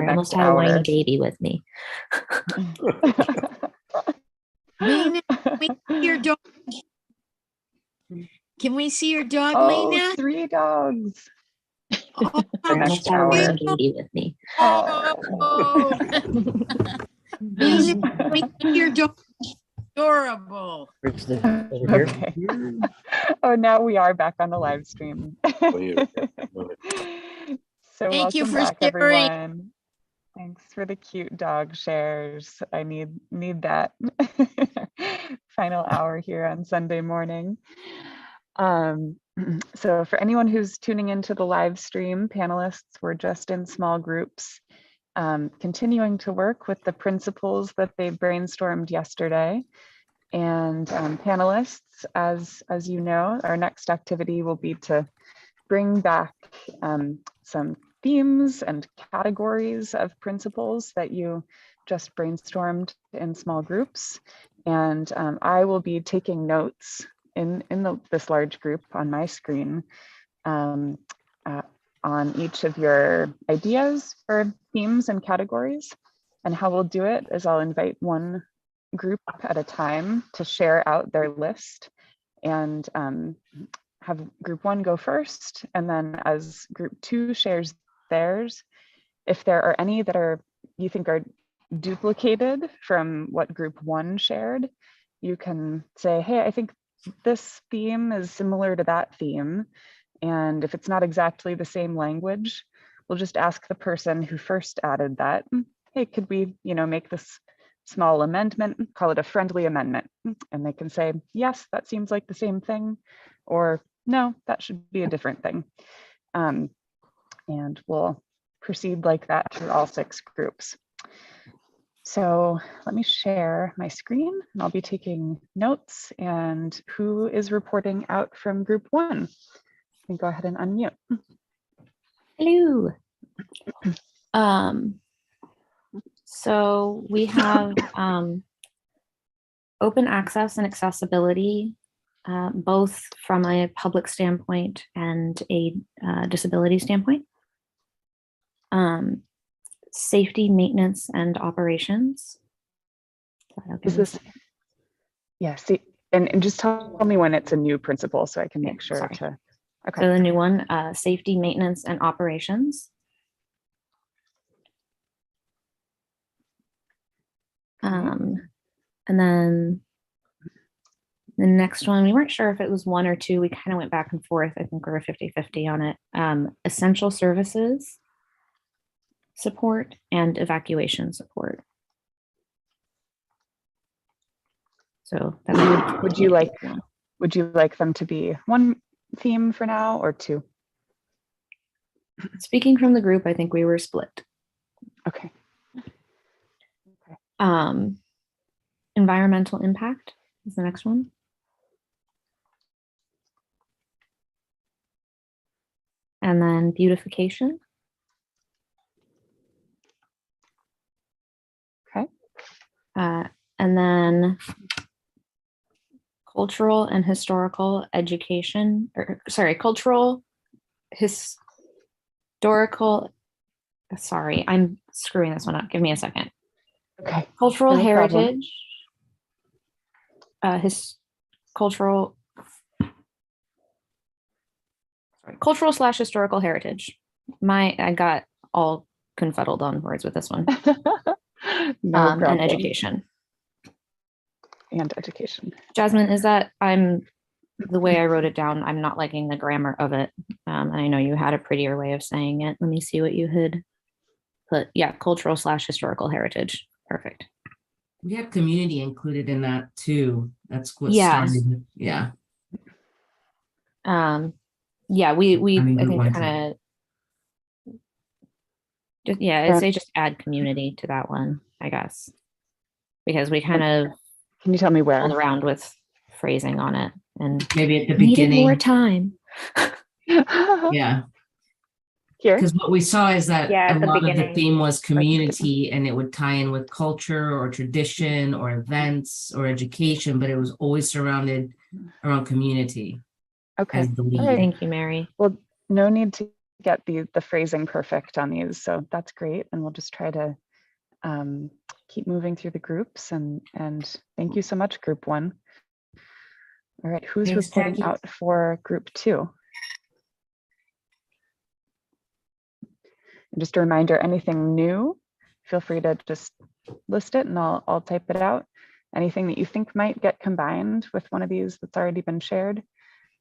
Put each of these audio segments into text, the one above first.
the Sorry, I next almost had a whiny hour. baby with me. Lena, we see your dog. Can we see your dog, Oh, Lena? 3 dogs. Oh, The I next almost had a hour. whiny baby with me. oh. Lena, we see your dog. Adorable. Okay. Oh, now we are back on the live stream. So Thank you welcome for back, sharing. everyone. Thanks for the cute dog shares. I need that. Final hour here on Sunday morning. So for anyone who's tuning into the live stream, panelists, we're just in small groups, continuing to work with the principles that they brainstormed yesterday. And panelists, as you know, our next activity will be to bring back some themes and categories of principles that you just brainstormed in small groups. And I will be taking notes in this large group on my screen on each of your ideas for themes and categories. And how we'll do it is I'll invite one group at a time to share out their list and have group 1 go first. And then as group 2 shares theirs, if there are any that you think are duplicated from what group 1 shared, you can say, hey, I think this theme is similar to that theme. And if it's not exactly the same language, we'll just ask the person who first added that, hey, could we, make this small amendment, call it a friendly amendment. And they can say, yes, that seems like the same thing, or no, that should be a different thing. And we'll proceed like that through all 6 groups. So let me share my screen and I'll be taking notes. And who is reporting out from group 1? You can go ahead and unmute. Hello. So we have open access and accessibility, both from a public standpoint and a disability standpoint. Safety, maintenance, and operations. Is this? Yeah, see, and just tell me when it's a new principle so I can make sure to. Okay. So the new one, safety, maintenance, and operations. And then the next one, we weren't sure if it was 1 or 2. We kind of went back and forth. I think we were 50-50 on it. Essential services support and evacuation support. So that would you like them to be 1 theme for now or 2? Speaking from the group, I think we were split. Okay. Environmental impact is the next one. And then beautification. Okay. And then cultural and historical education, cultural, historical, sorry, I'm screwing this one up. Give me a second. Okay. Cultural No heritage, cultural/historical heritage. I got all confuddled on words with this one. No problem. And education. And education. Jasmine, is that the way I wrote it down, I'm not liking the grammar of it. And I know you had a prettier way of saying it. Let me see what you had put. Yeah, cultural/historical heritage. Perfect. We have community included in that too. That's what started. Yeah. Yeah, we I think kind of just I'd say just add community to that one, I guess. Because we kind of can you tell me where? Around with phrasing on it and maybe at the beginning more time. Yeah. Here. Because what we saw is that a lot of the theme was community and it would tie in with culture or tradition or events or education, but it was always surrounded around community. Okay. As the lead. Right. Thank you, Mary. Well, no need to get the phrasing perfect on these, so that's great. And we'll just try to keep moving through the groups, and thank you so much, group 1. All right, who's Thanks, reporting Jackie. out for group 2? And just a reminder, anything new, feel free to just list it and I'll type it out. Anything that you think might get combined with one of these that's already been shared,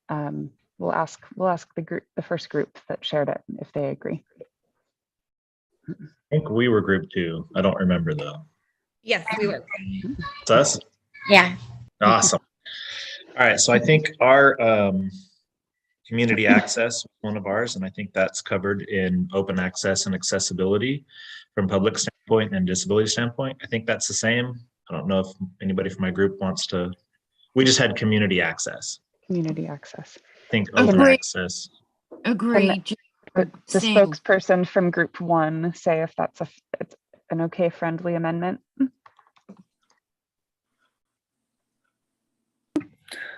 we'll ask the first group that shared it if they agree. I think we were group 2. I don't remember though. Yes, we were. It's us? Yeah. Awesome. All right, so I think our community access was one of ours, and I think that's covered in open access and accessibility from public standpoint and disability standpoint. I think that's the same. I don't know if anybody from my group wants to. We just had community access. Community access. I think open Agreed. access. Agreed. The Same. spokesperson from group 1 say if that's it's an okay friendly amendment.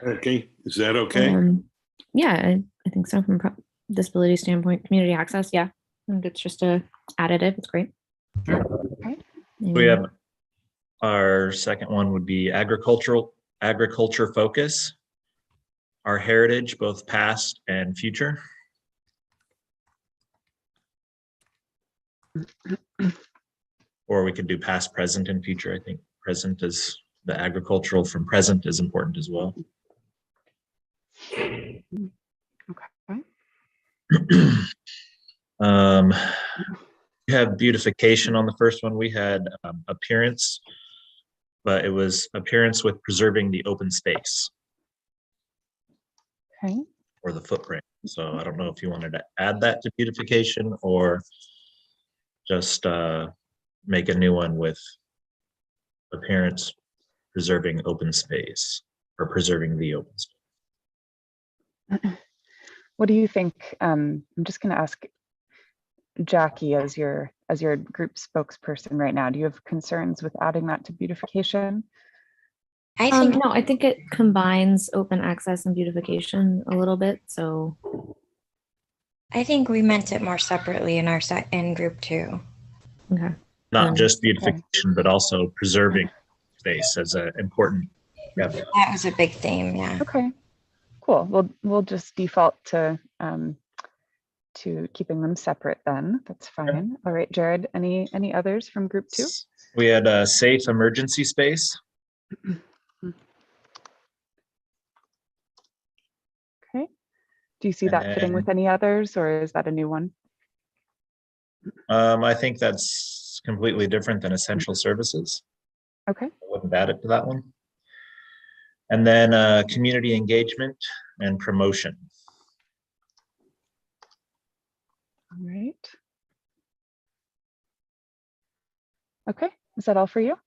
Okay, is that okay? Yeah, I think so. From a disability standpoint, community access. Yeah, I think it's just a additive. It's great. Okay. We have our second one would be agriculture focus, our heritage, both past and future. Or we could do past, present, and future. I think present is the agricultural from present is important as well. Okay. We have beautification on the first one. We had appearance, but it was appearance with preserving the open space Okay. or the footprint. So I don't know if you wanted to add that to beautification or just make a new one with appearance preserving open space or preserving the open space. What do you think? I'm just going to ask Jackie as your group spokesperson right now. Do you have concerns with adding that to beautification? I think No, I think it combines open access and beautification a little bit. So we meant it more separately in our in group 2. okay. Not just beautification, but also preserving space as an important. Yeah. That was a big theme. Yeah. Okay. Cool. We'll just default to keeping them separate then. That's fine. All right, Jared, any others from group 2? We had a safe emergency space. Okay. Do you see that fitting with any others, or is that a new one? I think that's completely different than essential services. Okay. I wouldn't add it to that one. And then community engagement and promotion. All right. Okay, is that all for you?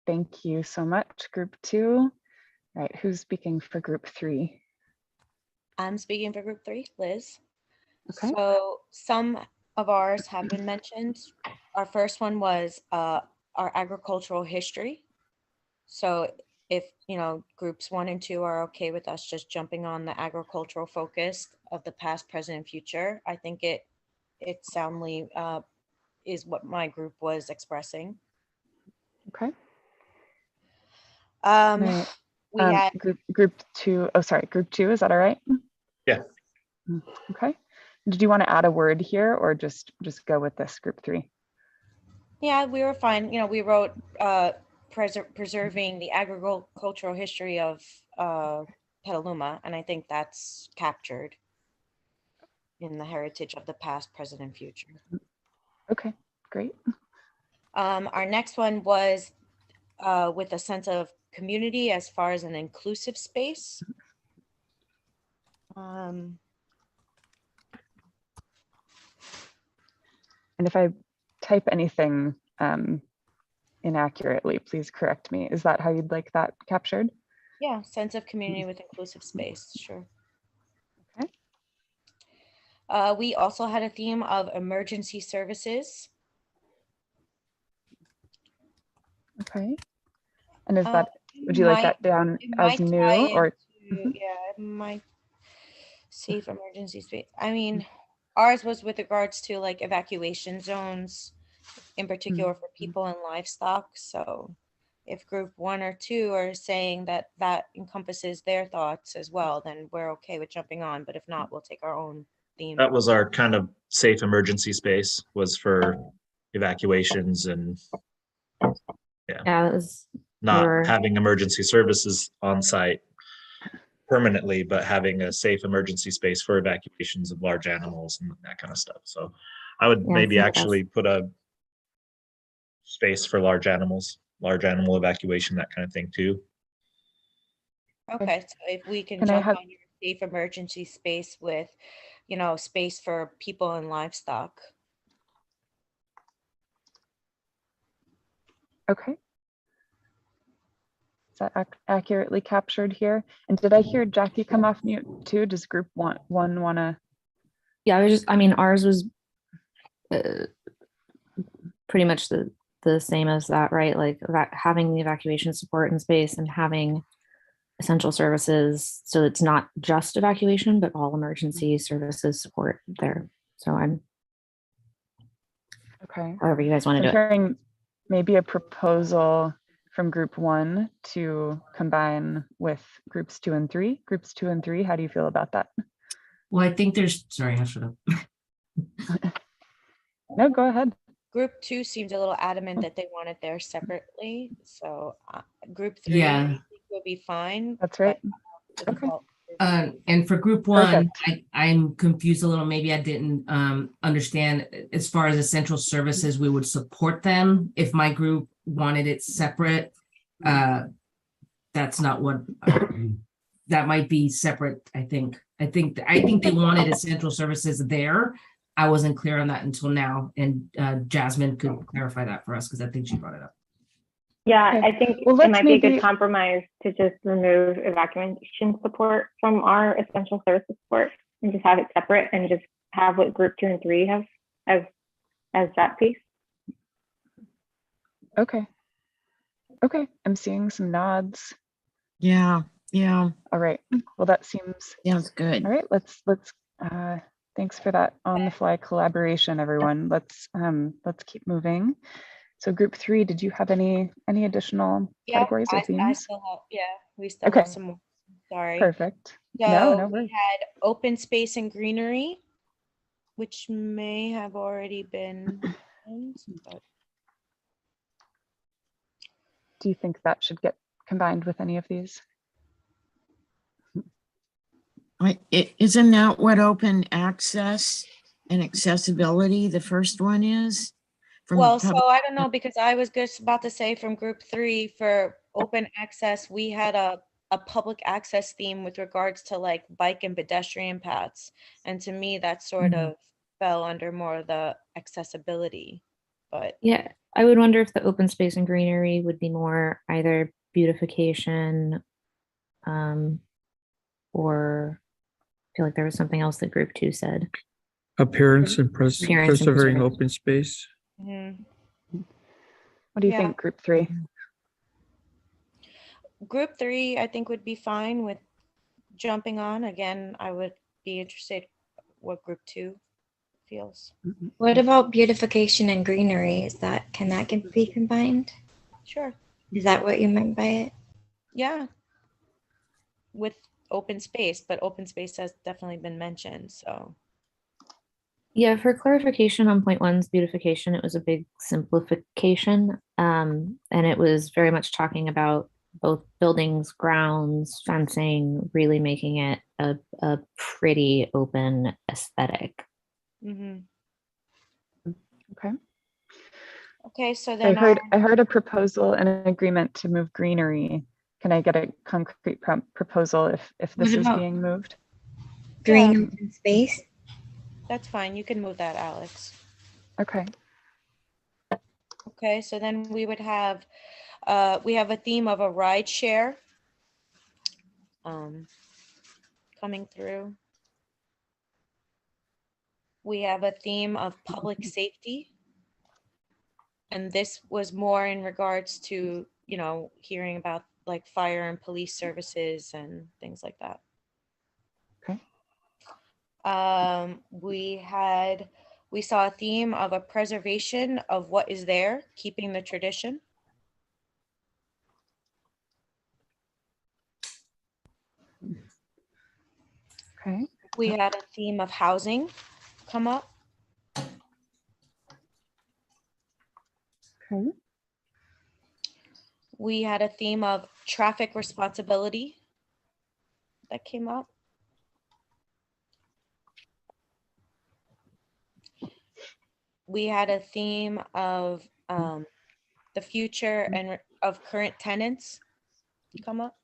Thank you so much, group 2. All right, who's speaking for group 3? I'm speaking for group 3, Liz. Okay. So some of ours have been mentioned. Our first one was our agricultural history. So if, groups 1 and 2 are okay with us just jumping on the agricultural focus of the past, present, and future, I think it soundly is what my group was expressing. Okay. We had group 2. Oh, sorry, group 2. Is that all right? Yeah. Okay. Did you want to add a word here, or just go with this group 3? Yeah, we were fine. We wrote preserving the agricultural history of Petaluma, and I think that's captured in the heritage of the past, present, and future. Okay, great. Our next one was with a sense of community as far as an inclusive space. And if I type anything inaccurately, please correct me. Is that how you'd like that captured? Yeah, sense of community with inclusive space, sure. Okay. We also had a theme of emergency services. Okay. And is that, would you like that down as new, or? Yeah, it might. Safe emergency space. I mean, ours was with regards to like evacuation zones, in particular for people and livestock. So if group 1 or 2 are saying that that encompasses their thoughts as well, then we're okay with jumping on. But if not, we'll take our own theme. That was our kind of safe emergency space, was for evacuations and Yeah, that was not your, having emergency services on site permanently, but having a safe emergency space for evacuations of large animals and that kind of stuff. So I would Yeah, I maybe think that's- actually put a space for large animals, large animal evacuation, that kind of thing too. Okay, so if we can Can I jump have- on your safe emergency space with, space for people and livestock. Okay. Is that accurately captured here? And did I hear Jackie come off mute too? Does group one want to? yeah, I mean, ours was pretty much the same as that, right? Like that, having the evacuation support in space and having essential services. So it's not just evacuation, but all emergency services support there. So I'm, Okay. however you guys want So to I'm do it. hearing maybe a proposal from group 1 to combine with groups 2 and 3. Groups 2 and 3, how do you feel about that? Well, I think sorry, I should have. No, go ahead. Group 2 seems a little adamant that they want it there separately. So group 3 Yeah. I think will be fine. That's right. but the Okay. default- And for group 1, Perfect. I'm confused a little. Maybe I didn't understand as far as essential services, we would support them. If my group wanted it separate, that's not what, that might be separate, I think. I think they wanted essential services there. I wasn't clear on that until now, and Jasmine could clarify that for us, because I think she brought it up. Yeah, Okay. I think Well, it let's might be a maybe- good compromise to just remove evacuation support from our essential services support and just have it separate and just have what group 2 and 3 have as that piece. Okay. Okay, I'm seeing some nods. Yeah, yeah, All right. Well, that seems sounds good. all right. Let's thanks for that on the fly collaboration, everyone. Let's keep moving. So group 3, did you have any additional Yeah, categories or I themes? still have, we still Okay. have some more. Sorry. Perfect. So No we worries. had open space and greenery, which may have already been. But Do you think that should get combined with any of these? Isn't that what open access and accessibility, the first one is? From well, public- so I don't know, because I was just about to say from group 3 for open access, we had a public access theme with regards to like bike and pedestrian paths. And to me, that sort Mhm. of fell under more of the accessibility. But Yeah, I would wonder if the open space and greenery would be more either beautification, or I feel like there was something else that group 2 said. Appearance and Appearance and preserving preservation. open space. mhm. What do you Yeah. think, group 3? Group 3, I think would be fine with jumping on. Again, I would be interested what group 2 feels. What about beautification and greenery? Can that be combined? Sure. Is that what you meant by it? Yeah. With open space, but open space has definitely been mentioned, so. Yeah, for clarification on point 1's beautification, it was a big simplification. And it was very much talking about both buildings, grounds, fencing, really making it a pretty open aesthetic. Mhm. Okay. Okay, so I then heard a proposal and an agreement to move greenery. Can I get a concrete proposal if this What is about- being moved? Green open space? that's fine. You can move that, Alex. Okay. Okay, so then we would have, we have a theme of a ride share coming through. We have a theme of public safety. And this was more in regards to, hearing about like fire and police services and things like that. Okay. We saw a theme of a preservation of what is there, keeping the tradition. Okay. We had a theme of housing come up. Okay. We had a theme of traffic responsibility that came up. We had a theme of the future and of current tenants come up.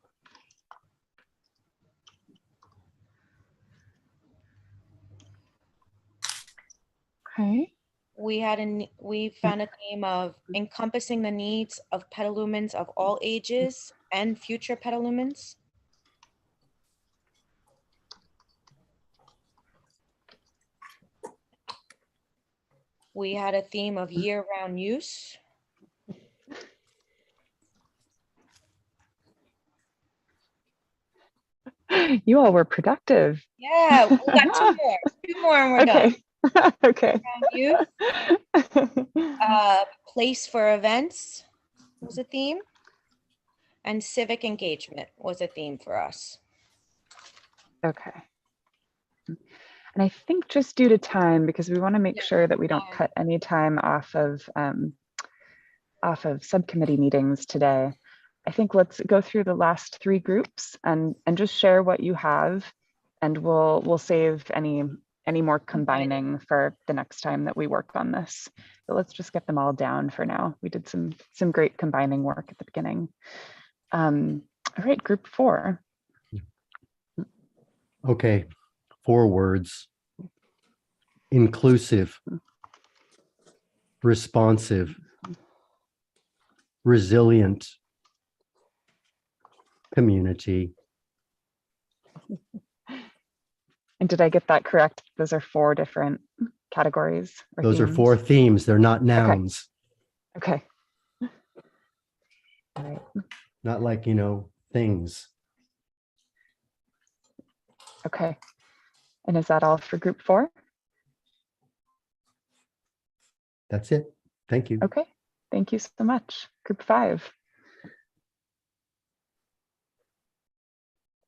Okay. We found a theme of encompassing the needs of Petalumans of all ages and future Petalumans. We had a theme of year-round use. You all were productive. Yeah, we got two more and we're done. Okay. Youth. Place for events was a theme. And civic engagement was a theme for us. Okay. And I think just due to time, because we want to make sure that we don't cut any time off of subcommittee meetings today, I think let's go through the last three groups and just share what you have, and we'll save any more combining for the next time that we work on this. But let's just get them all down for now. We did some great combining work at the beginning. All right, group 4. Okay, 4 words. Inclusive, responsive, resilient, community. And did I get that correct? Those are 4 different categories. Those are 4 themes. They're not nouns. Okay. All right. Not like, things. Okay. And is that all for group 4? That's it. Thank you. Okay. Thank you so much. Group 5.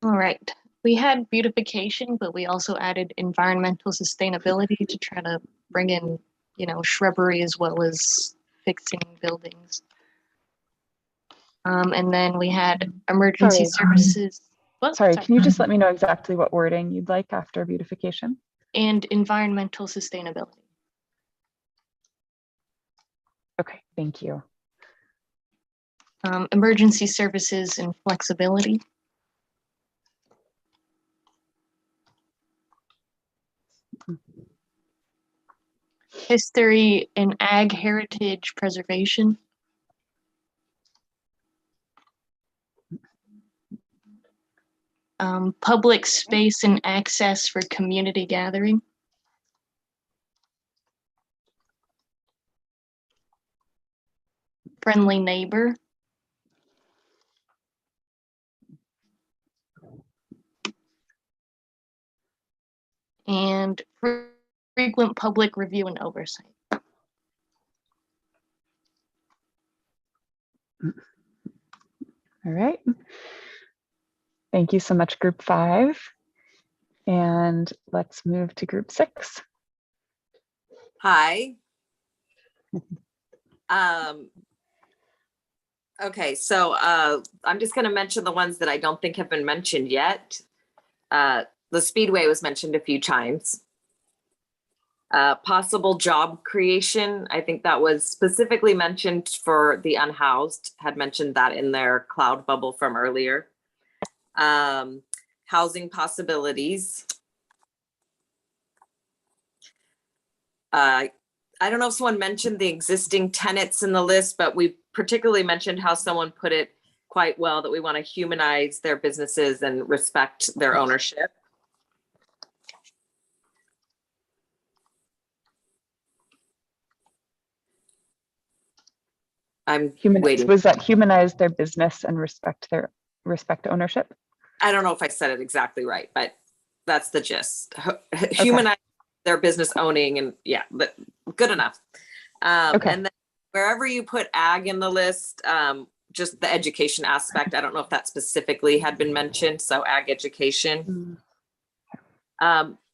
All right. We had beautification, but we also added environmental sustainability to try to bring in, shrubbery as well as fixing buildings. And then we had emergency services. Sorry, can you just let me know exactly what wording you'd like after beautification? And environmental sustainability. Okay, thank you. Emergency services and flexibility. History and ag heritage preservation. Public space and access for community gathering. Friendly neighbor. And frequent public review and oversight. All right. Thank you so much, group 5. And let's move to group 6. Hi. Okay, so I'm just going to mention the ones that I don't think have been mentioned yet. The Speedway was mentioned a few times. Possible job creation. I think that was specifically mentioned for the unhoused, had mentioned that in their cloud bubble from earlier. Housing possibilities. I don't know if someone mentioned the existing tenants in the list, but we particularly mentioned how someone put it quite well, that we want to humanize their businesses and respect their ownership. I'm waiting. Was that humanize their business and respect ownership? I don't know if I said it exactly right, but That's the gist. Humanize their business owning and yeah, but good enough. Okay. And then wherever you put ag in the list, just the education aspect. I don't know if that specifically had been mentioned. So ag education.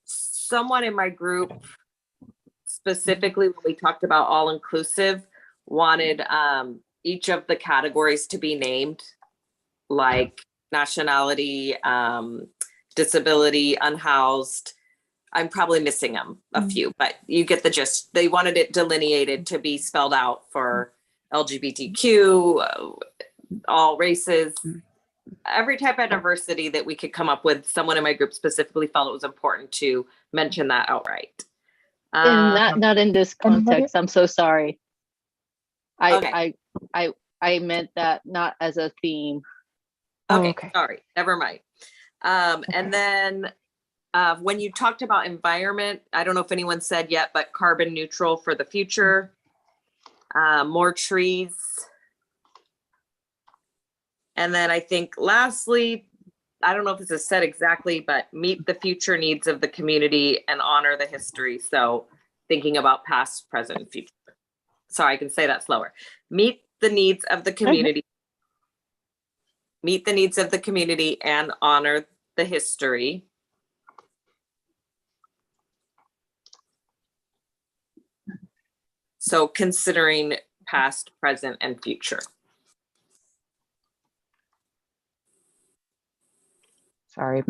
Someone in my group, specifically when we talked about all inclusive, wanted each of the categories to be named, like nationality, disability, unhoused. I'm probably missing a few, but you get the gist. They wanted it delineated to be spelled out for LGBTQ, all races, every type of diversity that we could come up with. Someone in my group specifically felt it was important to mention that outright. Not in this context. I'm so sorry. Okay. I meant that not as a theme. Okay. Sorry, never mind. And then when you talked about environment, I don't know if anyone said yet, but carbon neutral for the future, more trees. And then I think lastly, I don't know if this is said exactly, but meet the future needs of the community and honor the history. So thinking about past, present, future. Sorry, I can say that slower. Meet the needs of the community. Meet the needs of the community and honor the history. So considering past, present, and future. Sorry,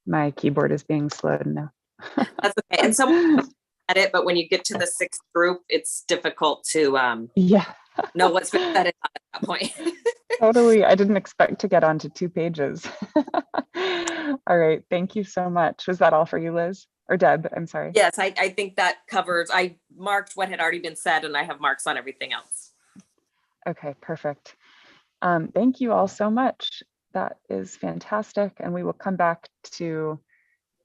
my keyboard is being slowed now. That's okay. And so edit, but when you get to the sixth group, it's difficult to know what's been said at that point. Totally. I didn't expect to get onto 2 pages. All right. Thank you so much. Was that all for you, Liz? Or Deb? I'm sorry. Yes, I think that covers, I marked what had already been said and I have marks on everything else. Okay, perfect. Thank you all so much. That is fantastic. And we will come back to,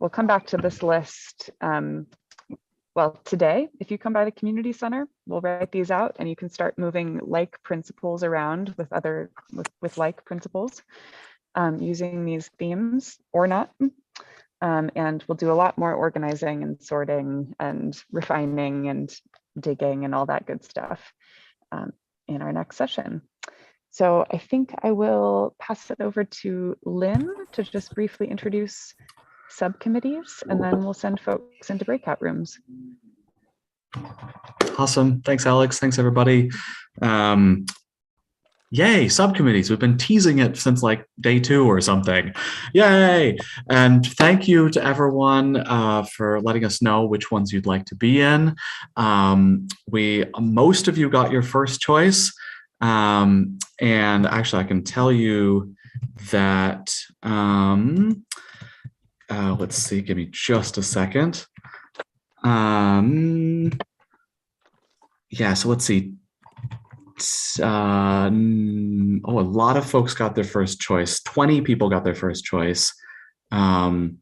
this list. Well, today, if you come by the community center, we'll write these out and you can start moving like principles around with like principles using these themes or not. And we'll do a lot more organizing and sorting and refining and digging and all that good stuff in our next session. So I think I will pass it over to Lynn to just briefly introduce subcommittees, and then we'll send folks into breakout rooms. Awesome. Thanks, Alex. Thanks, everybody. Yay, subcommittees. We've been teasing it since like day 2 or something. Yay. And thank you to everyone for letting us know which ones you'd like to be in. Most of you got your first choice. And actually, I can tell you that, let's see, give me just a second. Yeah, so let's see. A lot of folks got their first choice. 20 people got their first choice. 7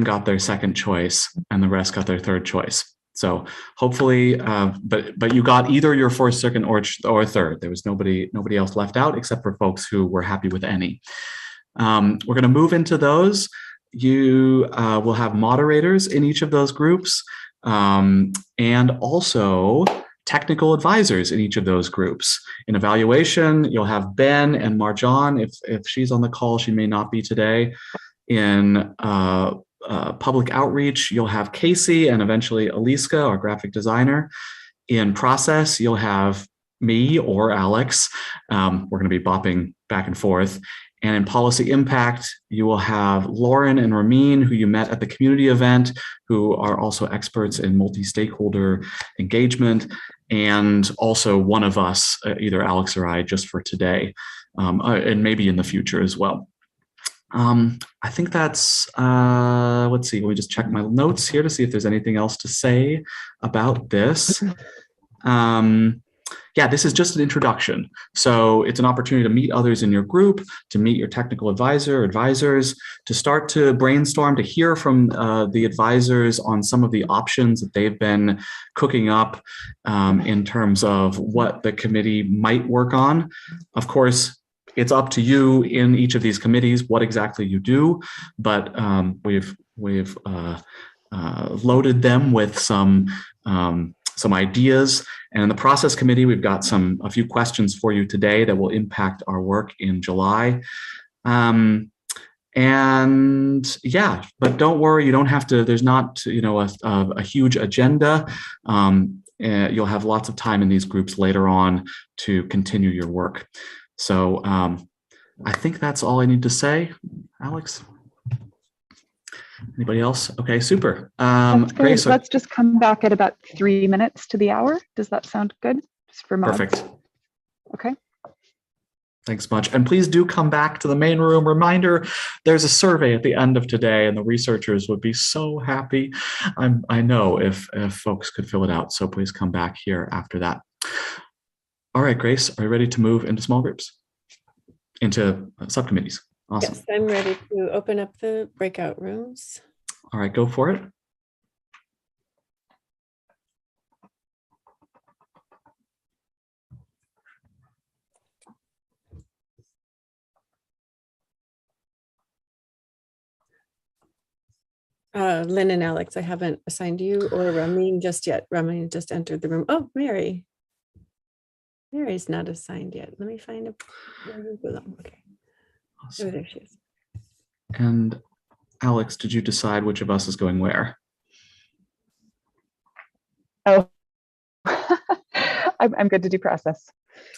got their second choice, and the rest got their third choice. So hopefully, but you got either your first, second, or third. There was nobody else left out except for folks who were happy with any. We're going to move into those. You will have moderators in each of those groups, and also technical advisors in each of those groups. In evaluation, you'll have Ben and Marjan. If she's on the call, she may not be today. In public outreach, you'll have Casey and eventually Aliska, our graphic designer. In process, you'll have me or Alex. We're going to be bopping back and forth. And in policy impact, you will have Lauren and Ramin, who you met at the community event, who are also experts in multi-stakeholder engagement, and also one of us, either Alex or I, just for today, and maybe in the future as well. I think that's, let's see, let me just check my notes here to see if there's anything else to say about this. Yeah, this is just an introduction. So it's an opportunity to meet others in your group, to meet your technical advisors, to start to brainstorm, to hear from the advisors on some of the options that they've been cooking up in terms of what the committee might work on. Of course, it's up to you in each of these committees what exactly you do, but we've loaded them with some ideas. And in the process committee, we've got a few questions for you today that will impact our work in July. And yeah, but don't worry, you don't have to, there's not, a huge agenda. You'll have lots of time in these groups later on to continue your work. So I think that's all I need to say. Alex? Anybody else? Okay, super. That's great. Grace, Let's just come back at about 3 minutes to the hour. Does that sound good? Just for mods? perfect. Okay. Thanks much. And please do come back to the main room. Reminder, there's a survey at the end of today and the researchers would be so happy. I know if folks could fill it out. So please come back here after that. All right, Grace, are you ready to move into small groups? Into subcommittees? Awesome. Yes, I'm ready to open up the breakout rooms. All right, go for it. Lynn and Alex, I haven't assigned you or Ramin just yet. Ramin just entered the room. Oh, Mary. Mary's not assigned yet. Let me find a where you belong. Okay. Awesome. Oh, there she is. And Alex, did you decide which of us is going where? Oh, I'm good to do process.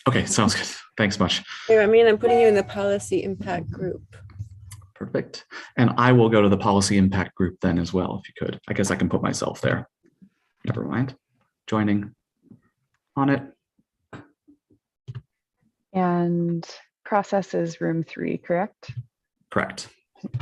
Okay, sounds good. Thanks much. Hey, Ramin, I'm putting you in the policy impact group. Perfect. And I will go to the policy impact group then as well, if you could. I guess I can put myself there. Never mind. Joining on it. And process is room 3, correct? Correct. Okay.